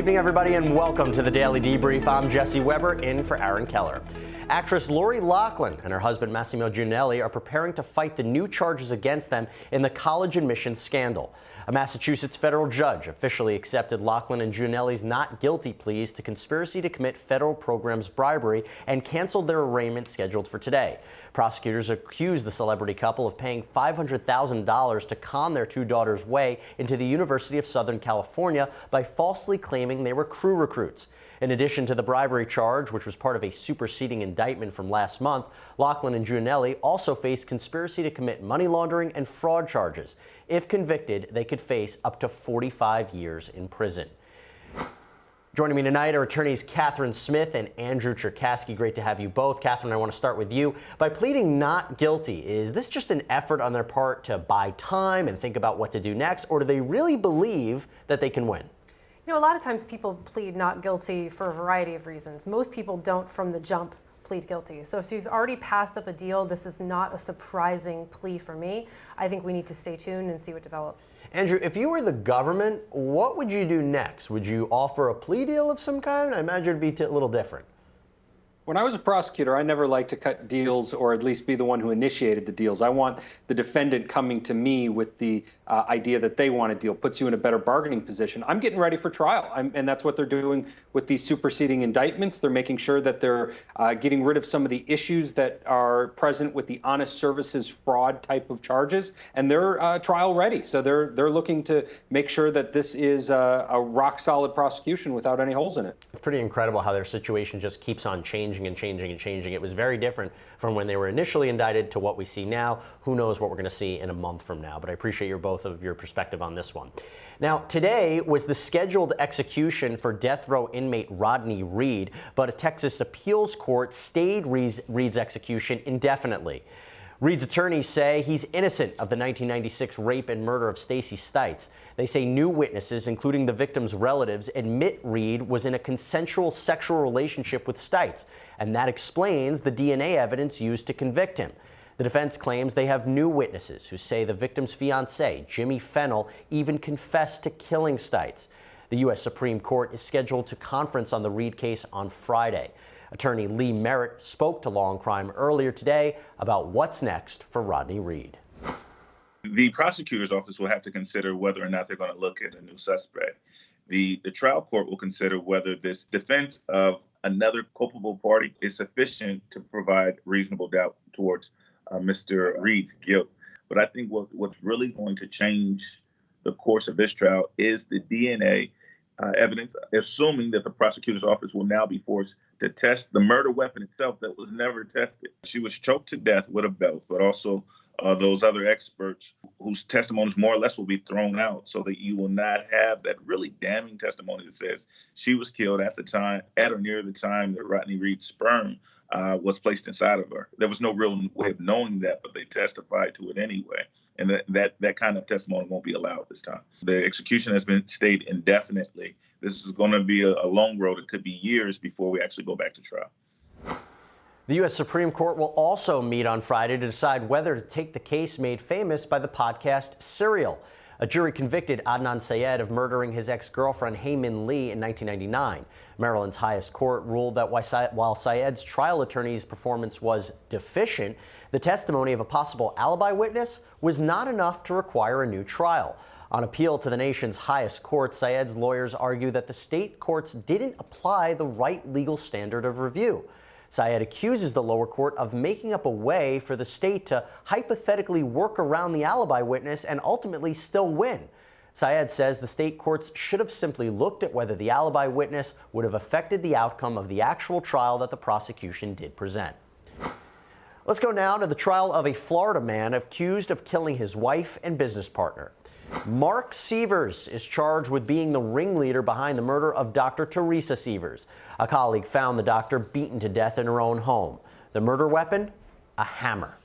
evening, everybody, and welcome to the Daily Debrief. I'm Jesse Weber, in for Aaron Keller. Actress Lori Loughlin and her husband Massimo Giannelli are preparing to fight the new charges against them in the college admissions scandal. A Massachusetts federal judge officially accepted Loughlin and Giannelli's not guilty pleas to conspiracy to commit federal programs bribery and canceled their arraignment scheduled for today. Prosecutors accused the celebrity couple of paying $500,000 to con their two daughters' way into the University of Southern California by falsely claiming they were crew recruits. In addition to the bribery charge, which was part of a superseding indictment from last month, Loughlin and Giannelli also face conspiracy to commit money laundering and fraud charges. If convicted, they could face up to 45 years in prison. Joining me tonight are attorneys Katherine Smith and Andrew Tchaikovsky. Great to have you both. Katherine, I want to start with you. By pleading not guilty, is this just an effort on their part to buy time and think about what to do next, or do they really believe that they can win? You know, a lot of times people plead not guilty for a variety of reasons. Most people don't from the jump plead guilty. So if she's already passed up a deal, this is not a surprising plea for me. I think we need to stay tuned and see what develops. Andrew, if you were the government, what would you do next? Would you offer a plea deal of some kind? I imagine it'd be a little different. When I was a prosecutor, I never liked to cut deals or at least be the one who initiated the deals. I want the defendant coming to me with the idea that they want a deal, puts you in a better bargaining position. I'm getting ready for trial, and that's what they're doing with these superseding indictments. They're making sure that they're getting rid of some of the issues that are present with the honest services fraud type of charges, and they're trial ready. So they're looking to make sure that this is a rock solid prosecution without any holes in it. It's pretty incredible how their situation just keeps on changing and changing and changing. It was very different from when they were initially indicted to what we see now. Who knows what we're going to see in a month from now, but I appreciate both of your perspective on this one. Now, today was the scheduled execution for death row inmate Rodney Reed, but a Texas appeals court stayed Reed's execution indefinitely. Reed's attorneys say he's innocent of the 1996 rape and murder of Stacey Stites. They say new witnesses, including the victim's relatives, admit Reed was in a consensual sexual relationship with Stites, and that explains the DNA evidence used to convict him. The defense claims they have new witnesses who say the victim's fiancé, Jimmy Fennell, even confessed to killing Stites. The U.S. Supreme Court is scheduled to conference on the Reed case on Friday. Attorney Lee Merritt spoke to Law&Crime earlier today about what's next for Rodney Reed. The prosecutor's office will have to consider whether or not they're going to look at a new suspect. The trial court will consider whether this defense of another culpable party is sufficient to provide reasonable doubt towards Mr. Reed's guilt. But I think what's really going to change the course of this trial is the DNA evidence, assuming that the prosecutor's office will now be forced to test the murder weapon itself that was never tested. She was choked to death with a belt, but also those other experts whose testimonies more or less will be thrown out, so that you will not have that really damning testimony that says she was killed at the time, at or near the time that Rodney Reed's sperm was placed inside of her. There was no real way of knowing that, but they testified to it anyway. And that kind of testimony won't be allowed this time. The execution has been stayed indefinitely. This is going to be a long road. It could be years before we actually go back to trial. The U.S. Supreme Court will also meet on Friday to decide whether to take the case made famous by the podcast Serial. A jury convicted Adnan Syed of murdering his ex-girlfriend Hae Min Lee in 1999. Maryland's highest court ruled that while Syed's trial attorney's performance was deficient, the testimony of a possible alibi witness was not enough to require a new trial. On appeal to the nation's highest court, Syed's lawyers argue that the state courts didn't apply the right legal standard of review. Syed accuses the lower court of making up a way for the state to hypothetically work around the alibi witness and ultimately still win. Syed says the state courts should have simply looked at whether the alibi witness would have affected the outcome of the actual trial that the prosecution did present. Let's go now to the trial of a Florida man accused of killing his wife and business partner. Marc Sievers is charged with being the ringleader behind the murder of Dr. Teresa Sievers. A colleague found the doctor beaten to death in her own home. The murder weapon? A hammer.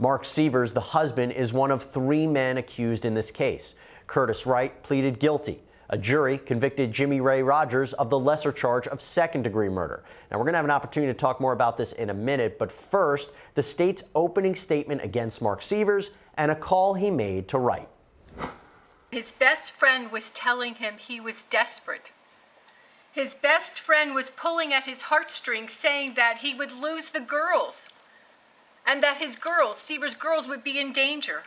Marc Sievers, the husband, is one of 3 men accused in this case. Curtis Wright pleaded guilty. A jury convicted Jimmy Ray Rogers of the lesser charge of second-degree murder. Now, we're going to have an opportunity to talk more about this in a minute, but first, the state's opening statement against Marc Sievers and a call he made to Wright. His best friend was telling him he was desperate. His best friend was pulling at his heartstrings, saying that he would lose the girls and that his girls, Sievers' girls, would be in danger.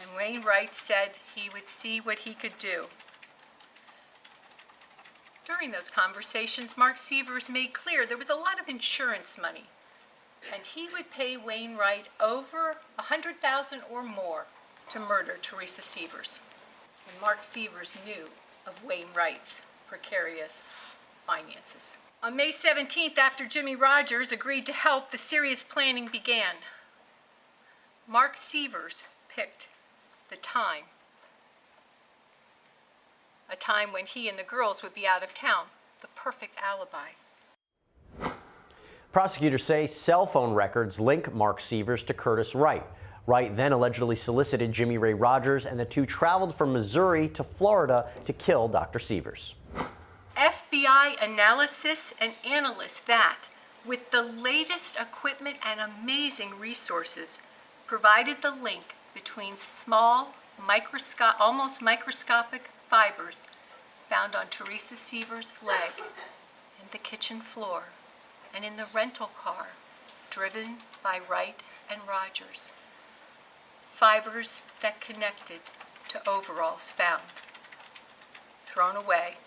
And Wainwright said he would see what he could do. During those conversations, Marc Sievers made clear there was a lot of insurance money, and he would pay Wainwright over $100,000 or more to murder Teresa Sievers. And Marc Sievers knew of Wainwright's precarious finances. On May 17th, after Jimmy Rogers agreed to help, the serious planning began. Marc Sievers picked the time, a time when he and the girls would be out of town, the perfect alibi. Prosecutors say cell phone records link Marc Sievers to Curtis Wright. Wright then allegedly solicited Jimmy Ray Rogers, and the two traveled from Missouri to Florida to kill Dr. Sievers. FBI analysis and analysts that, with the latest equipment and amazing resources, provided the link between small, almost microscopic fibers found on Teresa Sievers' leg, in the kitchen floor, and in the rental car driven by Wright and Rogers. Fibers that connected to overalls found, thrown away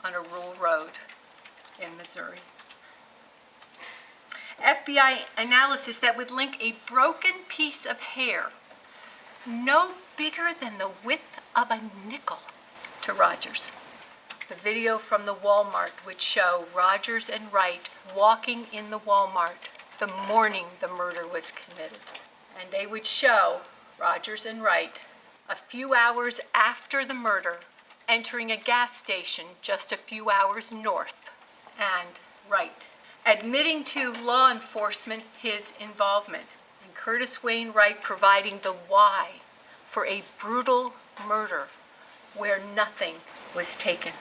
on a rural road in Missouri. FBI analysis that would link a broken piece of hair no bigger than the width of a nickel to Rogers. The video from the Walmart would show Rogers and Wright walking in the Walmart the morning the murder was committed. And they would show Rogers and Wright a few hours after the murder entering a gas station just a few hours north, and Wright admitting to law enforcement his involvement, and Curtis Wainwright providing the why for a brutal murder where nothing was taken.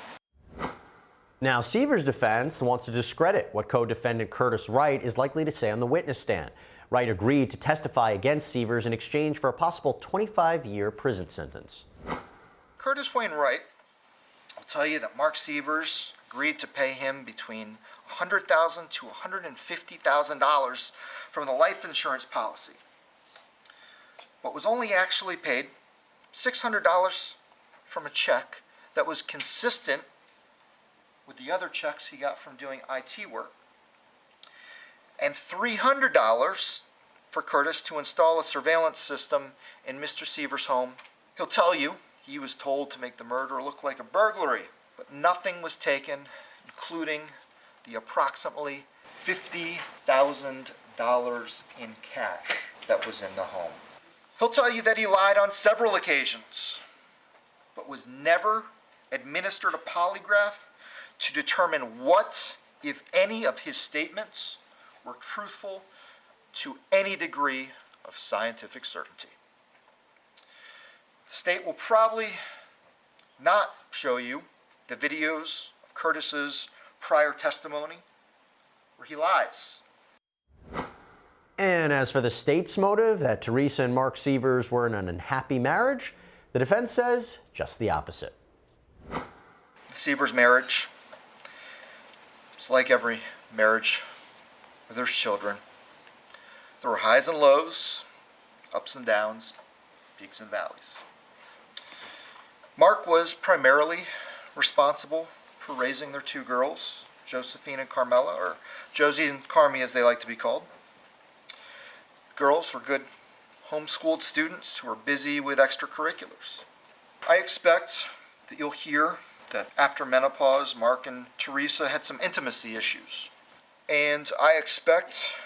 Now, Sievers' defense wants to discredit what co-defendant Curtis Wright is likely to say on the witness stand. Wright agreed to testify against Sievers in exchange for a possible 25-year prison sentence. Curtis Wainwright will tell you that Marc Sievers agreed to pay him between $100,000 to $150,000 from the life insurance policy, but was only actually paid $600 from a check that was consistent with the other checks he got from doing IT work, and $300 for Curtis to install a surveillance system in Mr. Sievers' home. He'll tell you he was told to make the murder look like a burglary, but nothing was taken, including the approximately $50,000 in cash that was in the home. He'll tell you that he lied on several occasions, but was never administered a polygraph to determine what, if any, of his statements were truthful to any degree of scientific certainty. The state will probably not show you the videos of Curtis's prior testimony where he lies. And as for the state's motive, that Teresa and Marc Sievers were in an unhappy marriage, the defense says just the opposite. The Sievers marriage, it's like every marriage where there's children. There were highs and lows, ups and downs, peaks and valleys. Marc was primarily responsible for raising their two girls, Josephine and Carmela, or Josie and Carmi as they like to be called. Girls were good homeschooled students who were busy with extracurriculars. I expect that you'll hear that after menopause, Marc and Teresa had some intimacy issues. And I expect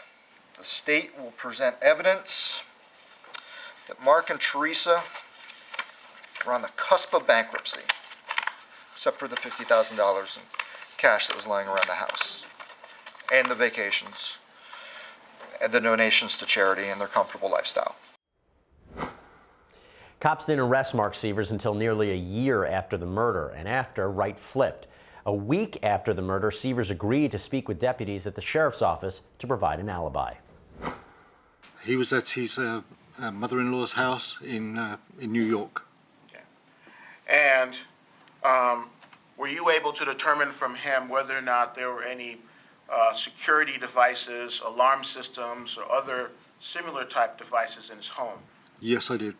the state will present evidence that Marc and Teresa were on the cusp of bankruptcy, except for the $50,000 in cash that was lying around the house, and the vacations, and the donations to charity, and their comfortable lifestyle. Cops didn't arrest Marc Sievers until nearly a year after the murder, and after Wright flipped. A week after the murder, Sievers agreed to speak with deputies at the sheriff's office to provide an alibi. He was at his mother-in-law's house in New York. Yeah. And were you able to determine from him whether or not there were any security devices, alarm systems, or other similar type devices in his home? Yes, I did.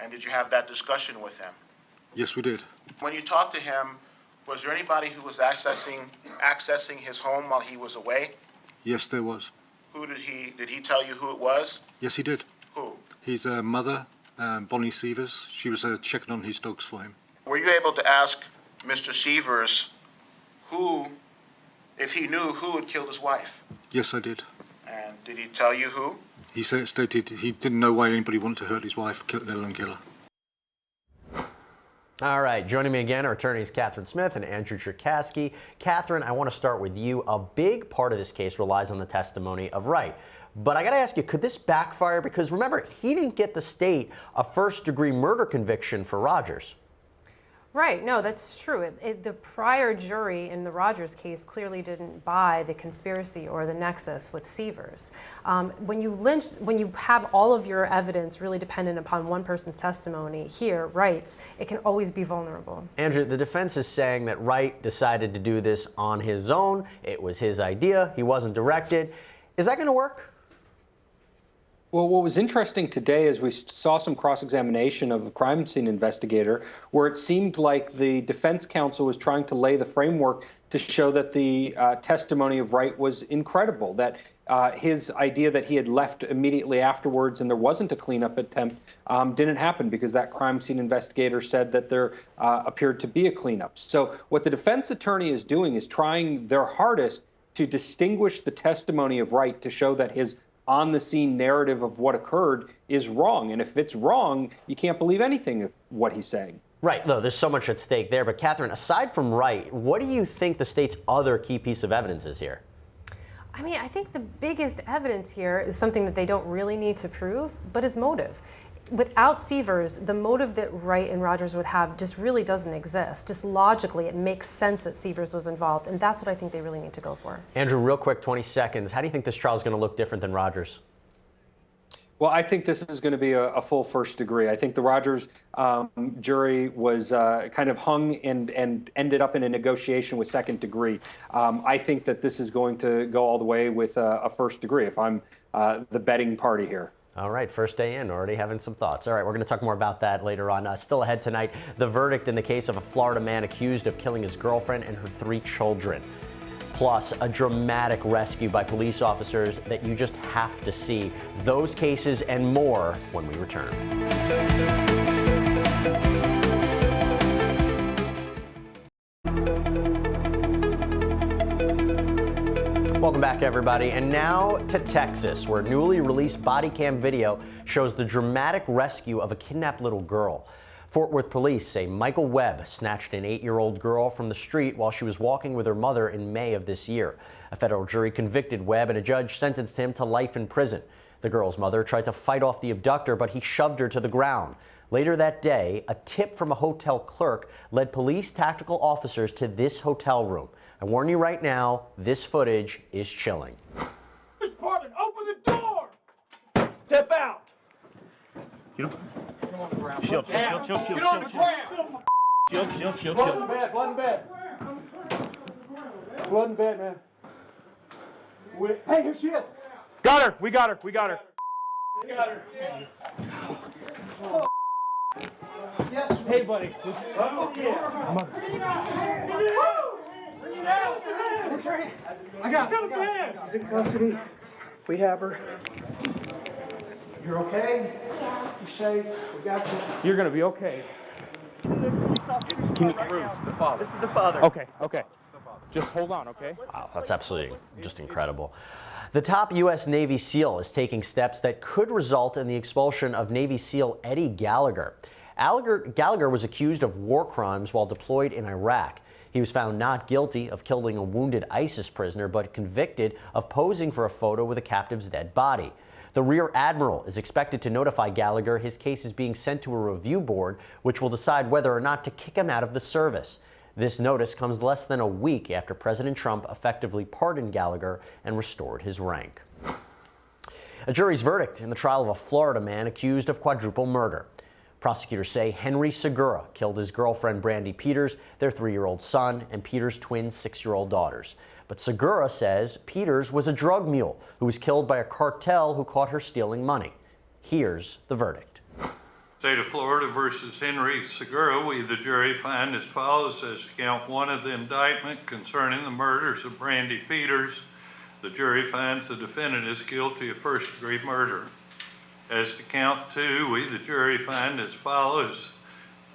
And did you have that discussion with him? Yes, we did. When you talked to him, was there anybody who was accessing his home while he was away? Yes, there was. Who did he tell you who it was? Yes, he did. Who? His mother, Bonnie Sievers, she was checking on his dogs for him. Were you able to ask Mr. Sievers if he knew who had killed his wife? Yes, I did. And did he tell you who? He stated he didn't know why anybody wanted to hurt his wife, let alone kill her. All right, joining me again are attorneys Katherine Smith and Andrew Tchaikovsky. Katherine, I want to start with you. A big part of this case relies on the testimony of Wright. But I got to ask you, could this backfire? Because remember, he didn't get the state a first-degree murder conviction for Rogers. Right, no, that's true. The prior jury in the Rogers case clearly didn't buy the conspiracy or the nexus with Sievers. When you have all of your evidence really dependent upon one person's testimony, here, Wright's, it can always be vulnerable. Andrew, the defense is saying that Wright decided to do this on his own. It was his idea. He wasn't directed. Is that going to work? Well, what was interesting today is we saw some cross-examination of a crime scene investigator where it seemed like the defense counsel was trying to lay the framework to show that the testimony of Wright was incredible, that his idea that he had left immediately afterwards and there wasn't a cleanup attempt didn't happen because that crime scene investigator said that there appeared to be a cleanup. So what the defense attorney is doing is trying their hardest to distinguish the testimony of Wright to show that his on-the-scene narrative of what occurred is wrong. And if it's wrong, you can't believe anything of what he's saying. Right. No, there's so much at stake there. But Katherine, aside from Wright, what do you think the state's other key piece of evidence is here? I mean, I think the biggest evidence here is something that they don't really need to prove, but is motive. Without Sievers, the motive that Wright and Rogers would have just really doesn't exist. Just logically, it makes sense that Sievers was involved, and that's what I think they really need to go for. Andrew, real quick, 20 seconds. How do you think this trial is going to look different than Rogers? Well, I think this is going to be a full first degree. I think the Rogers jury was kind of hung and ended up in a negotiation with second degree. I think that this is going to go all the way with a first degree if I'm the betting party here. All right, first day in, already having some thoughts. All right, we're going to talk more about that later on. Still ahead tonight, the verdict in the case of a Florida man accused of killing his girlfriend and her 3 children. Plus, a dramatic rescue by police officers that you just have to see. Those cases and more when we return. Welcome back, everybody. And now to Texas, where newly released body cam video shows the dramatic rescue of a kidnapped little girl. Fort Worth police say Michael Webb snatched an 8-year-old girl from the street while she was walking with her mother in May of this year. A federal jury convicted Webb and a judge sentenced him to life in prison. The girl's mother tried to fight off the abductor, but he shoved her to the ground. Later that day, a tip from a hotel clerk led police tactical officers to this hotel room. I warn you right now, this footage is chilling. Department, open the door! Step out! Get on the ground. Shield. Get on the ground! Shield. Blood in the bed, blood in the bed. Blood in the bed, man. Hey, here she is. Got her. We got her. We got her. Yes. Hey, buddy. Oh, yeah. I got her. She's in custody. We have her. You're okay? Yeah. You're safe. We got you. You're gonna be okay. Can you prove the father? This is the father. Okay. Just hold on, okay? Wow, that's absolutely just incredible. The top U.S. Navy SEAL is taking steps that could result in the expulsion of Navy SEAL Eddie Gallagher. Gallagher was accused of war crimes while deployed in Iraq. He was found not guilty of killing a wounded ISIS prisoner, but convicted of posing for a photo with a captive's dead body. The Rear Admiral is expected to notify Gallagher his case is being sent to a review board, which will decide whether or not to kick him out of the service. This notice comes less than a week after President Trump effectively pardoned Gallagher and restored his rank. A jury's verdict in the trial of a Florida man accused of quadruple murder. Prosecutors say Henry Segura killed his girlfriend Brandy Peters, their 3-year-old son, and Peters' twin 6-year-old daughters. But Segura says Peters was a drug mule who was killed by a cartel who caught her stealing money. Here's the verdict. State of Florida versus Henry Segura, we the jury find as follows. As to count 1 of the indictment concerning the murders of Brandy Peters, the jury finds the defendant is guilty of first-degree murder. As to count 2, we the jury find as follows.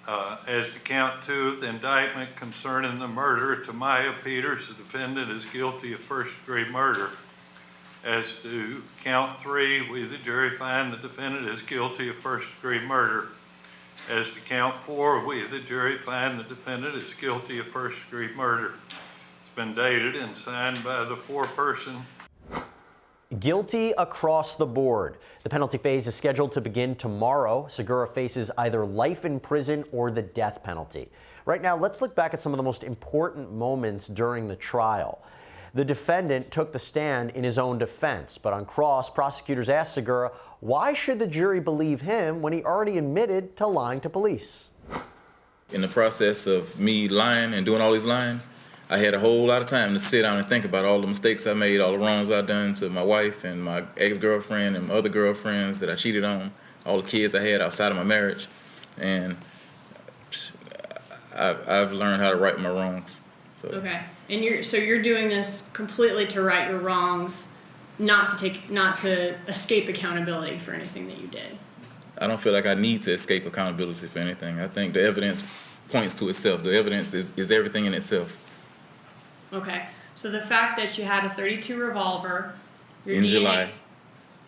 As to count 2 of the indictment concerning the murder of Tamaya Peters, the defendant is guilty of first-degree murder. As to count 3, we the jury find the defendant is guilty of first-degree murder. As to count 4, we the jury find the defendant is guilty of first-degree murder. It's been dated and signed by the foreperson. Guilty across the board. The penalty phase is scheduled to begin tomorrow. Segura faces either life in prison or the death penalty. Right now, let's look back at some of the most important moments during the trial. The defendant took the stand in his own defense, but on cross, prosecutors asked Segura, why should the jury believe him when he already admitted to lying to police? In the process of me lying and doing all these lying, I had a whole lot of time to sit down and think about all the mistakes I made, all the wrongs I've done to my wife and my ex-girlfriend and my other girlfriends that I cheated on, all the kids I had outside of my marriage. And I've learned how to right my wrongs. So. Okay, and you're doing this completely to right your wrongs, not to escape accountability for anything that you did. I don't feel like I need to escape accountability for anything. I think the evidence points to itself. The evidence is everything in itself. Okay, so the fact that you had a .32 revolver, In July.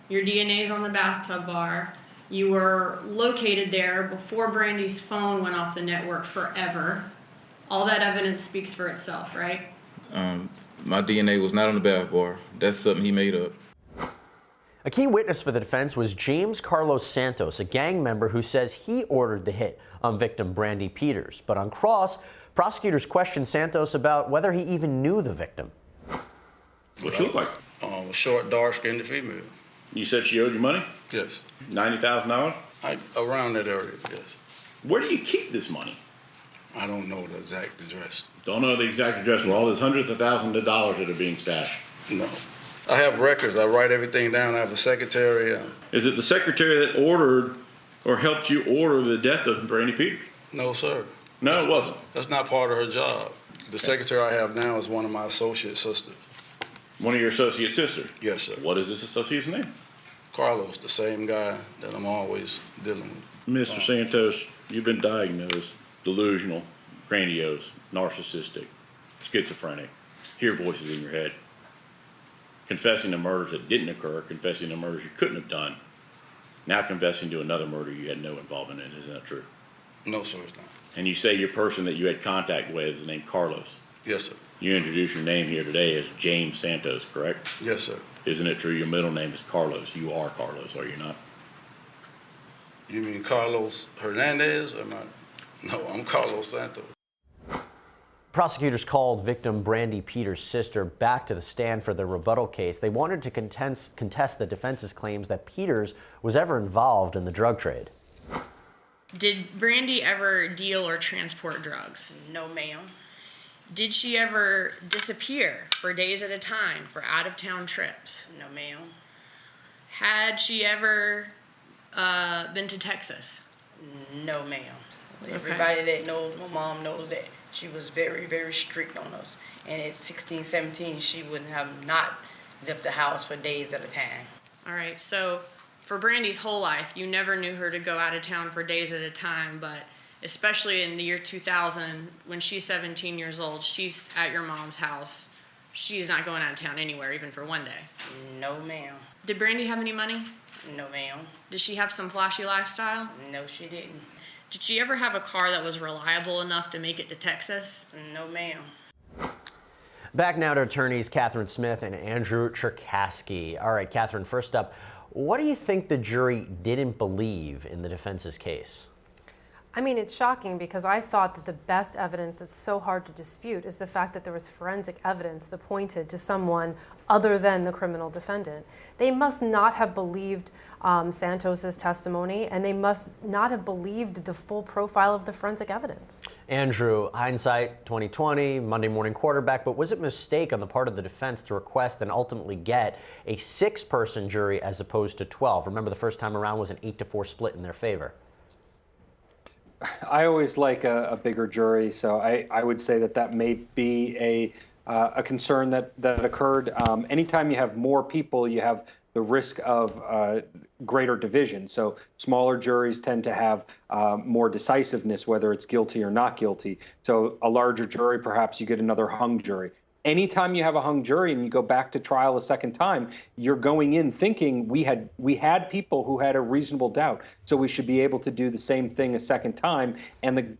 Your DNA's on the bathtub bar, you were located there before Brandy's phone went off the network forever. All that evidence speaks for itself, right? My DNA was not on the bath bar. That's something he made up. A key witness for the defense was James Carlos Santos, a gang member who says he ordered the hit on victim Brandy Peters. But on cross, prosecutors questioned Santos about whether he even knew the victim. What you look like? A short, dark-skinned female. You said she owed you money? Yes. $90,000? Around that area, yes. Where do you keep this money? I don't know the exact address. Don't know the exact address. Well, all there's hundreds of thousands of dollars that are being stashed. No. I have records. I write everything down. I have a secretary. Is it the secretary that ordered or helped you order the death of Brandy Peters? No, sir. No, it wasn't. That's not part of her job. The secretary I have now is one of my associate sisters. One of your associate sisters? Yes, sir. What is this associate's name? Carlos, the same guy that I'm always dealing with. Mr. Santos, you've been diagnosed delusional, grandiose, narcissistic, schizophrenic, hear voices in your head, confessing to murders that didn't occur, confessing to murders you couldn't have done, now confessing to another murder you had no involvement in. Isn't that true? No, sir, it's not. And you say your person that you had contact with is named Carlos. Yes, sir. You introduce your name here today as James Santos, correct? Yes, sir. Isn't it true your middle name is Carlos? You are Carlos, are you not? You mean Carlos Hernandez or not? No, I'm Carlos Santos. Prosecutors called victim Brandy Peters' sister back to the stand for the rebuttal case. They wanted to contest the defense's claims that Peters was ever involved in the drug trade. Did Brandy ever deal or transport drugs? No, ma'am. Did she ever disappear for days at a time for out-of-town trips? No, ma'am. Had she ever been to Texas? No, ma'am. Okay. Everybody that knows my mom knows that she was very, very strict on us. And at 16, 17, she wouldn't have not left the house for days at a time. All right, so for Brandy's whole life, you never knew her to go out of town for days at a time, but especially in the year 2000, when she's 17 years old, she's at your mom's house. She's not going out of town anywhere, even for one day. No, ma'am. Did Brandy have any money? No, ma'am. Did she have some flashy lifestyle? No, she didn't. Did she ever have a car that was reliable enough to make it to Texas? No, ma'am. Back now to attorneys Katherine Smith and Andrew Tchaikovsky. All right, Katherine, first up, what do you think the jury didn't believe in the defense's case? I mean, it's shocking because I thought that the best evidence that's so hard to dispute is the fact that there was forensic evidence that pointed to someone other than the criminal defendant. They must not have believed Santos's testimony, and they must not have believed the full profile of the forensic evidence. Andrew, hindsight 2020, Monday morning quarterback, but was it a mistake on the part of the defense to request and ultimately get a 6-person jury as opposed to 12? Remember, the first time around was an 8-4 split in their favor. I always like a bigger jury, so I would say that may be a concern that occurred. Anytime you have more people, you have the risk of greater division. So smaller juries tend to have more decisiveness, whether it's guilty or not guilty. So a larger jury, perhaps you get another hung jury. Anytime you have a hung jury and you go back to trial a second time, you're going in thinking we had people who had a reasonable doubt, so we should be able to do the same thing a second time. And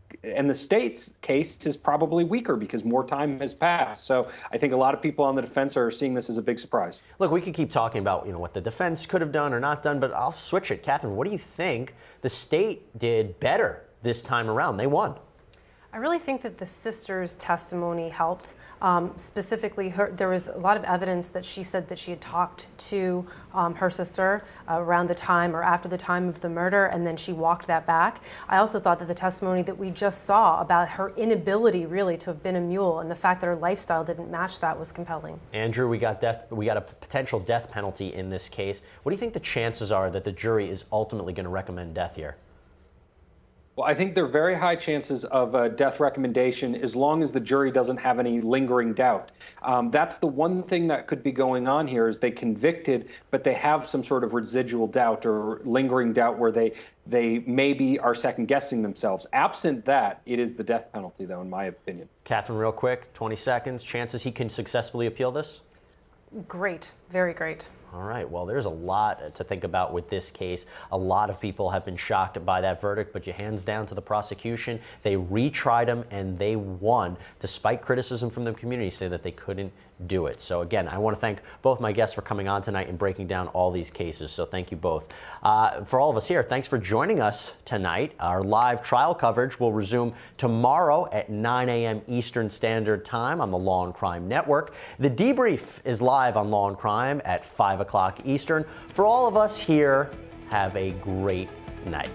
the state's case is probably weaker because more time has passed. So I think a lot of people on the defense are seeing this as a big surprise. Look, we could keep talking about what the defense could have done or not done, but I'll switch it. Katherine, what do you think the state did better this time around? They won. I really think that the sister's testimony helped. Specifically, there was a lot of evidence that she said that she had talked to her sister around the time or after the time of the murder, and then she walked that back. I also thought that the testimony that we just saw about her inability really to have been a mule and the fact that her lifestyle didn't match that was compelling. Andrew, we got a potential death penalty in this case. What do you think the chances are that the jury is ultimately going to recommend death here? Well, I think there are very high chances of a death recommendation as long as the jury doesn't have any lingering doubt. That's the one thing that could be going on here is they convicted, but they have some sort of residual doubt or lingering doubt where they maybe are second guessing themselves. Absent that, it is the death penalty, though, in my opinion. Katherine, real quick, 20 seconds. Chances he can successfully appeal this? Great, very great. All right, well, there's a lot to think about with this case. A lot of people have been shocked by that verdict, but you hands down to the prosecution. They retried him and they won, despite criticism from the community saying that they couldn't do it. So again, I want to thank both my guests for coming on tonight and breaking down all these cases. So thank you both. For all of us here, thanks for joining us tonight. Our live trial coverage will resume tomorrow at 9 a.m. Eastern Standard Time on the Law and Crime Network. The Debrief is live on Law and Crime at 5 o'clock Eastern. For all of us here, have a great night.